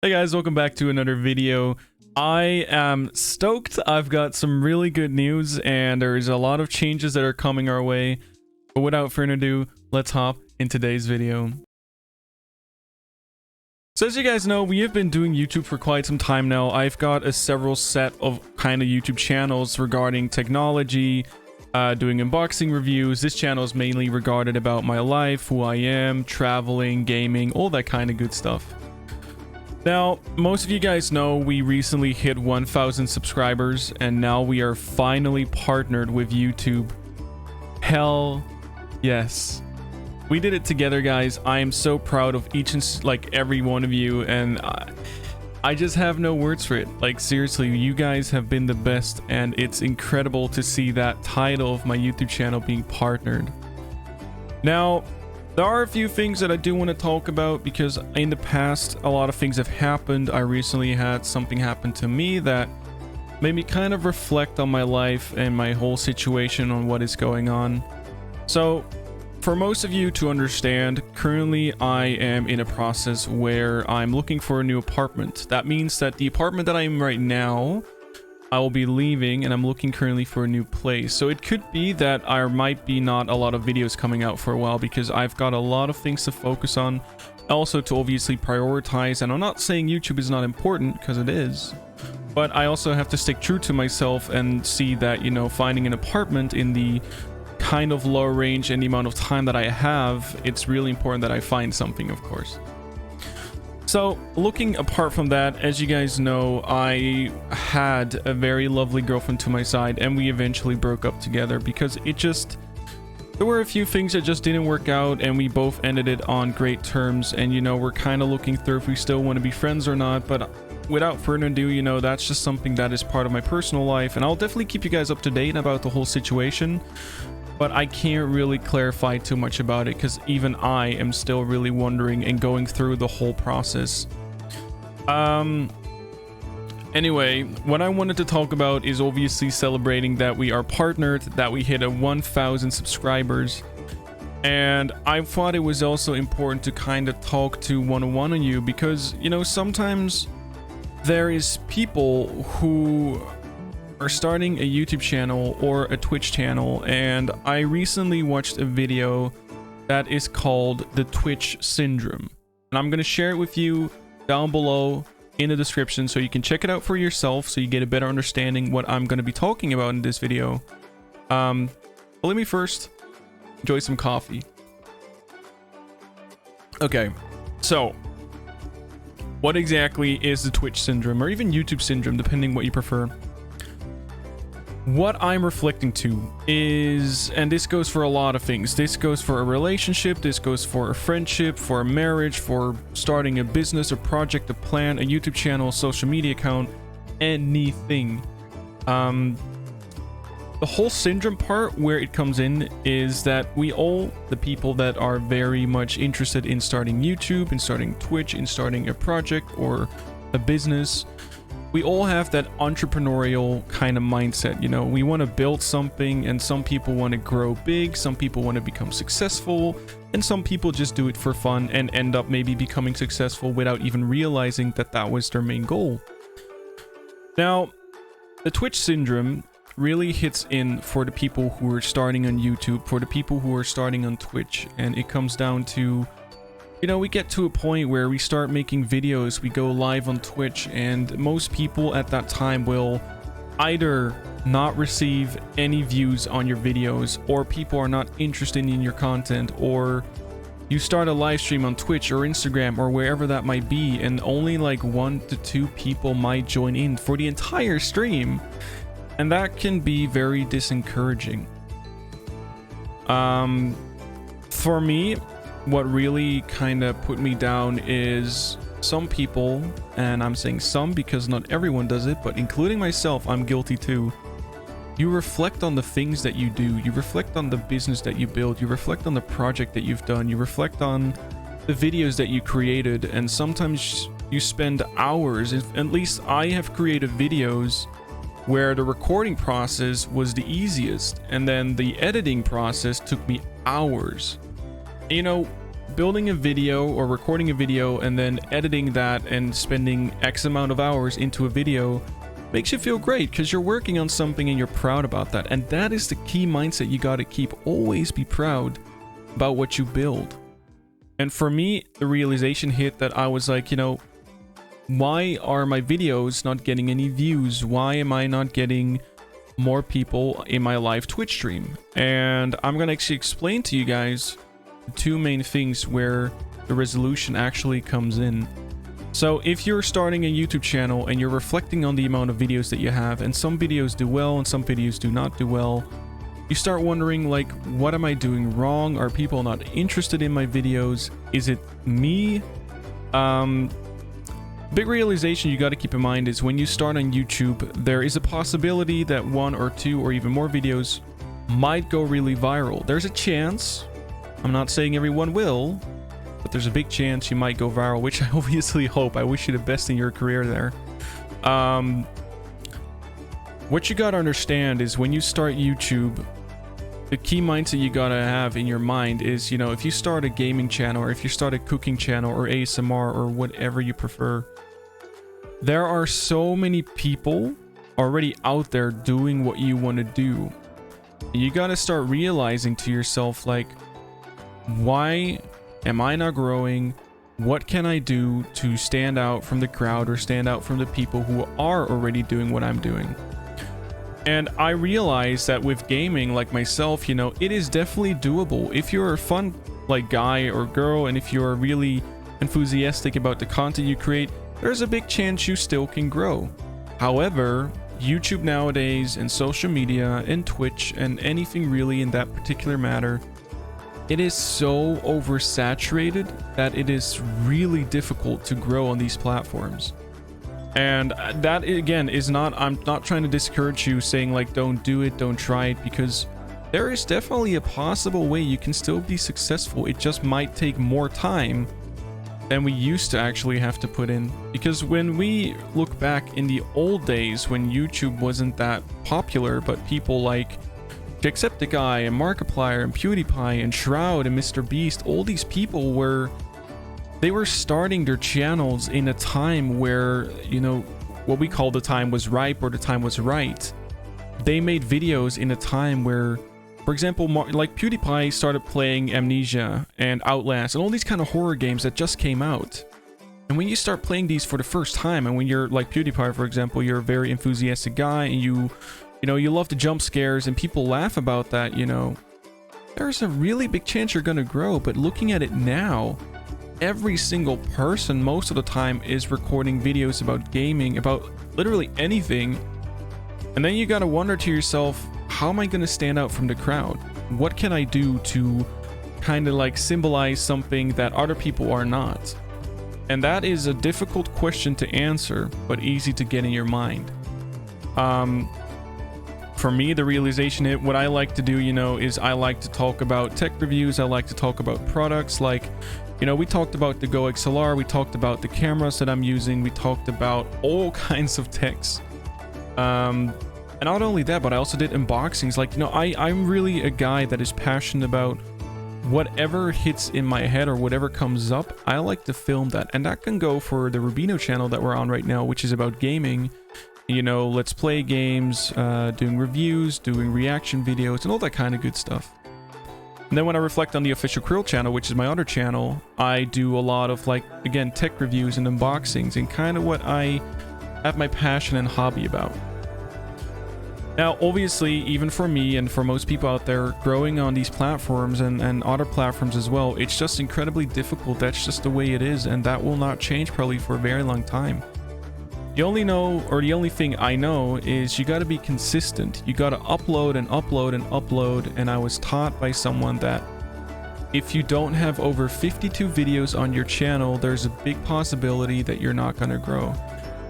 Hey guys, welcome back to another video. I am stoked. I've got some really good news and there's a lot of changes that are coming our way. But without further ado, let's hop in today's video. So as you guys know, we have been doing YouTube for quite some time now. I've got a several set of kind of YouTube channels regarding technology, doing unboxing reviews. This channel is mainly regarded about my life, who I am, traveling, gaming, all that kind of good stuff. Now, most of you guys know we recently hit 1,000 subscribers and now we are finally partnered with YouTube. Hell yes. We did it together, guys. I am so proud of each and every one of you, and I just have no words for it. Like, seriously, you guys have been the best, and it's incredible to see that title of my YouTube channel being partnered. Now, there are a few things that I do want to talk about because in the past, a lot of things have happened. I recently had something happen to me that made me kind of reflect on my life and my whole situation on what is going on. So, for most of you to understand, currently I am in a process where I'm looking for a new apartment. That means that the apartment that I'm in right now, I will be leaving and I'm looking currently for a new place. So it could be that there might be not a lot of videos coming out for a while because I've got a lot of things to focus on, also to obviously prioritize. And I'm not saying YouTube is not important, because it is, but I also have to stick true to myself and see that, you know, finding an apartment in the kind of low range and the amount of time that I have, it's really important that I find something, of course. So looking apart from that, as you guys know, I had a very lovely girlfriend to my side and we eventually broke up together because there were a few things that just didn't work out and we both ended it on great terms. And, you know, we're kind of looking through if we still want to be friends or not. But without further ado, you know, that's just something that is part of my personal life. And I'll definitely keep you guys up to date about the whole situation. But I can't really clarify too much about it because even I am still really wondering and going through the whole process. Anyway, what I wanted to talk about is obviously celebrating that we are partnered, that we hit 1,000 subscribers. And I thought it was also important to kind of talk to one-on-one on you because, you know, sometimes there is people who are starting a YouTube channel or a Twitch channel, and I recently watched a video that is called the Twitch syndrome, and I'm going to share it with you down below in the description so you can check it out for yourself so you get a better understanding what I'm going to be talking about in this video. But let me first enjoy some coffee. Okay, so what exactly is the Twitch syndrome, or even YouTube syndrome, depending what you prefer? What I'm reflecting to is, and this goes for a lot of things, this goes for a relationship, this goes for a friendship, for a marriage, for starting a business, a project, a plan, a YouTube channel, a social media account, anything. The whole syndrome part where it comes in is that we all, the people that are very much interested in starting YouTube, in starting Twitch, in starting a project or a business, we all have that entrepreneurial kind of mindset. You know, we want to build something, and some people want to grow big, some people want to become successful, and some people just do it for fun and end up maybe becoming successful without even realizing that that was their main goal. Now, the Twitch syndrome really hits in for the people who are starting on YouTube, for the people who are starting on Twitch, and it comes down to, you know, we get to a point where we start making videos, we go live on Twitch, and most people at that time will either not receive any views on your videos, or people are not interested in your content, or you start a live stream on Twitch or Instagram or wherever that might be, and only like 1 to 2 people might join in for the entire stream, and that can be very disencouraging. For me, what really kind of put me down is some people, and I'm saying some because not everyone does it, but including myself, I'm guilty too. You reflect on the things that you do, you reflect on the business that you build, you reflect on the project that you've done, you reflect on the videos that you created, and sometimes you spend hours. At least I have created videos where the recording process was the easiest, and then the editing process took me hours. You know, building a video or recording a video and then editing that and spending X amount of hours into a video makes you feel great because you're working on something and you're proud about that. And that is the key mindset you got to keep. Always be proud about what you build. And for me, the realization hit that I was like, you know, why are my videos not getting any views? Why am I not getting more people in my live Twitch stream? And I'm going to actually explain to you guys the two main things where the resolution actually comes in. So if you're starting a YouTube channel and you're reflecting on the amount of videos that you have, and some videos do well and some videos do not do well, you start wondering, like, what am I doing wrong? Are people not interested in my videos? Is it me? Big realization you got to keep in mind is when you start on YouTube, there is a possibility that one or two or even more videos might go really viral. There's a chance. I'm not saying everyone will, but there's a big chance you might go viral, which I obviously hope. I wish you the best in your career there. What you got to understand is when you start YouTube, the key mindset you gotta have in your mind is, you know, if you start a gaming channel or if you start a cooking channel or ASMR or whatever you prefer, there are so many people already out there doing what you want to do. You gotta start realizing to yourself, like, why am I not growing? What can I do to stand out from the crowd or stand out from the people who are already doing what I'm doing? And I realize that with gaming, like myself, you know, it is definitely doable. If you're a fun, like, guy or girl, and if you're really enthusiastic about the content you create, there's a big chance you still can grow. However, YouTube nowadays and social media and Twitch and anything really in that particular matter, it is so oversaturated that it is really difficult to grow on these platforms. And that, again, is not, I'm not trying to discourage you saying, like, don't do it, don't try it, because there is definitely a possible way you can still be successful. It just might take more time than we used to actually have to put in. Because when we look back in the old days when YouTube wasn't that popular, but people like Jacksepticeye and Markiplier and PewDiePie and Shroud and Mr. Beast, all these people were... they were starting their channels in a time where, you know, what we call the time was ripe or the time was right. They made videos in a time where, for example, like PewDiePie started playing Amnesia and Outlast and all these kind of horror games that just came out. And when you start playing these for the first time, and when you're like PewDiePie, for example, you're a very enthusiastic guy and you know, you love the jump scares and people laugh about that, you know, there's a really big chance you're going to grow. But looking at it now, every single person most of the time is recording videos about gaming, about literally anything. And then you gotta wonder to yourself, how am I gonna stand out from the crowd? What can I do to kind of like symbolize something that other people are not? And that is a difficult question to answer, but easy to get in your mind. For me, the realization hit, what I like to do, you know, is I like to talk about tech reviews. I like to talk about products. Like, you know, we talked about the Go XLR, we talked about the cameras that I'm using, we talked about all kinds of techs. And not only that, but I also did unboxings. Like, you know, I'm really a guy that is passionate about whatever hits in my head or whatever comes up. I like to film that. And that can go for the Rubino channel that we're on right now, which is about gaming. You know, let's play games, doing reviews, doing reaction videos, and all that kind of good stuff. And then when I reflect on the official Krale channel, which is my other channel, I do a lot of, like, again, tech reviews and unboxings and kind of what I have my passion and hobby about. Now, obviously, even for me and for most people out there, growing on these platforms and other platforms as well, it's just incredibly difficult. That's just the way it is, and that will not change probably for a very long time. The only thing I know is you got to be consistent. You got to upload and upload and upload. And I was taught by someone that if you don't have over 52 videos on your channel, there's a big possibility that you're not going to grow.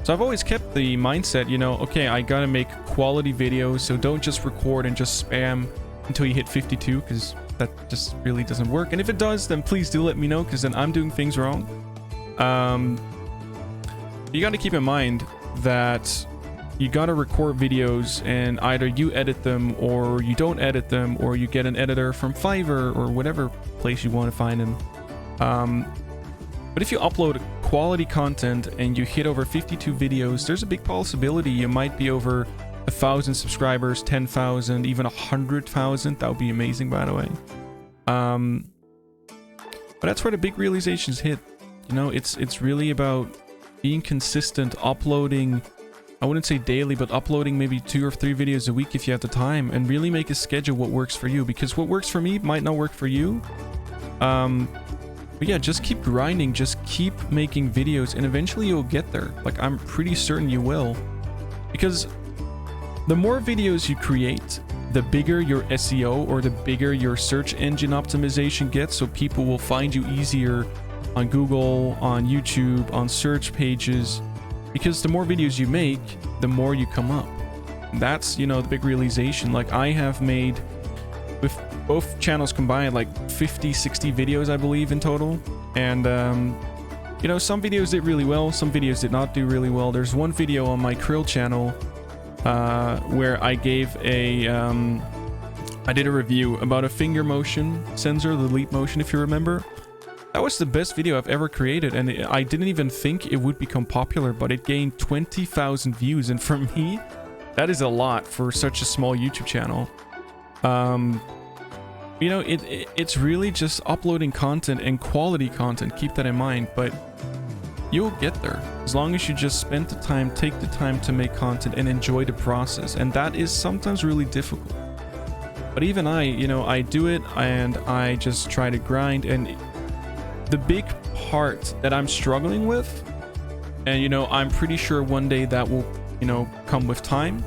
So I've always kept the mindset, you know, okay, I got to make quality videos. So don't just record and just spam until you hit 52, because that just really doesn't work. And if it does, then please do let me know, because then I'm doing things wrong. You got to keep in mind that you got to record videos and either you edit them or you don't edit them, or you get an editor from Fiverr or whatever place you want to find them. But if you upload quality content and you hit over 52 videos, there's a big possibility you might be over 1,000 subscribers, 10,000, even 100,000. That would be amazing, by the way. But that's where the big realizations hit. You know, it's really about being consistent, uploading, I wouldn't say daily, but uploading maybe 2 or 3 videos a week if you have the time, and really make a schedule what works for you, because what works for me might not work for you. But yeah, just keep grinding, just keep making videos, and eventually you'll get there. Like, I'm pretty certain you will. Because the more videos you create, the bigger your SEO, or the bigger your search engine optimization gets, so people will find you easier on Google, on YouTube, on search pages. Because the more videos you make, the more you come up. That's, you know, the big realization. Like, I have made, with both channels combined, like 50, 60 videos, I believe, in total. And, you know, some videos did really well, some videos did not do really well. There's one video on my Krale channel where I gave a, I did a review about a finger motion sensor, the leap motion, if you remember. That was the best video I've ever created, and I didn't even think it would become popular, but it gained 20,000 views, and for me, that is a lot for such a small YouTube channel. You know, it's really just uploading content, and quality content, keep that in mind, but you'll get there as long as you just spend the time, take the time to make content and enjoy the process. And that is sometimes really difficult, but even I, you know, I do it and I just try to grind. And the big part that I'm struggling with, and you know, I'm pretty sure one day that will, you know, come with time,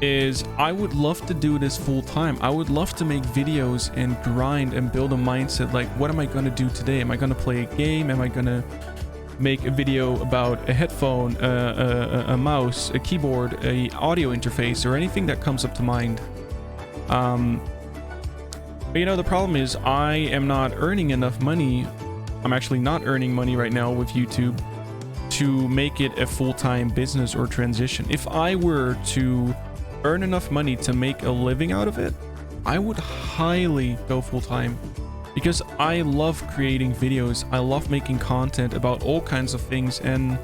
is I would love to do this full time. I would love to make videos and grind and build a mindset like, what am I going to do today? Am I going to play a game? Am I going to make a video about a headphone, a mouse, a keyboard, a audio interface, or anything that comes up to mind? But you know, the problem is I am not earning enough money. I'm actually not earning money right now with YouTube to make it a full-time business or transition. If I were to earn enough money to make a living out of it, I would highly go full-time, because I love creating videos. I love making content about all kinds of things, and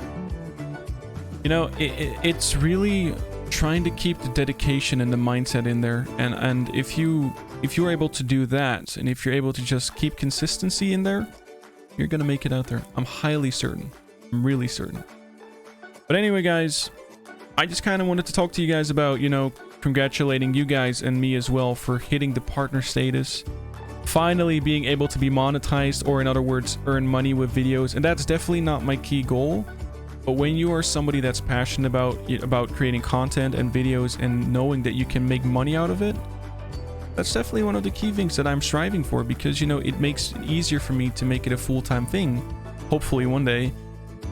you know, it's really trying to keep the dedication and the mindset in there. And if you're able to do that, and if you're able to just keep consistency in there, you're gonna make it out there. I'm highly certain. I'm really certain. But anyway, guys, I just kind of wanted to talk to you guys about, you know, congratulating you guys and me as well for hitting the partner status, finally being able to be monetized, or in other words, earn money with videos. And that's definitely not my key goal, but when you are somebody that's passionate about creating content and videos and knowing that you can make money out of it, that's definitely one of the key things that I'm striving for, because, you know, it makes it easier for me to make it a full-time thing, hopefully one day.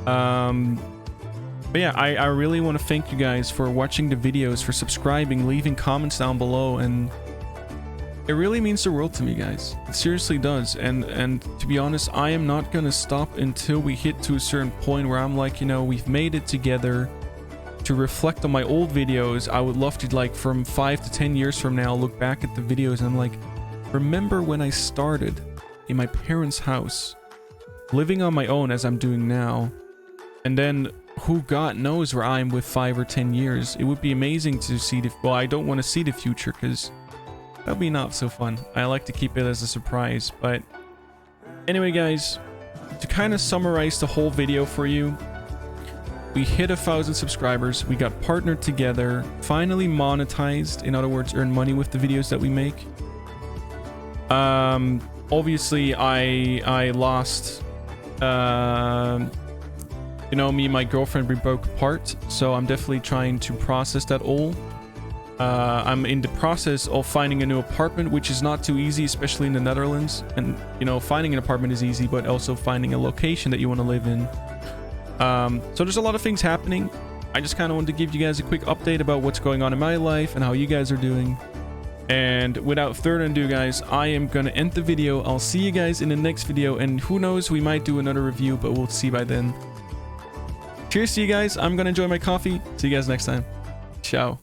But yeah, I really want to thank you guys for watching the videos, for subscribing, leaving comments down below, and it really means the world to me, guys. It seriously does. And to be honest, I am not going to stop until we hit to a certain point where I'm like, you know, we've made it together. To reflect on my old videos, I would love to, like, from 5 to 10 years from now, look back at the videos and I'm like, remember when I started in my parents' house, living on my own as I'm doing now, and then who God knows where I am with 5 or 10 years. It would be amazing to see the, well, I don't want to see the future, because that'll be not so fun. I like to keep it as a surprise. But anyway, guys, to kind of summarize the whole video for you, we hit 1,000 subscribers, we got partnered together, finally monetized, in other words, earn money with the videos that we make. Obviously I lost, you know, me and my girlfriend, we broke apart, so I'm definitely trying to process that all. I'm in the process of finding a new apartment, which is not too easy, especially in the Netherlands. And, you know, finding an apartment is easy, but also finding a location that you want to live in. So there's a lot of things happening. I just kind of wanted to give you guys a quick update about what's going on in my life and how you guys are doing. And without further ado, guys, I am going to end the video. I'll see you guys in the next video, and who knows, we might do another review, but we'll see by then. Cheers to you guys. I'm going to enjoy my coffee. See you guys next time. Ciao.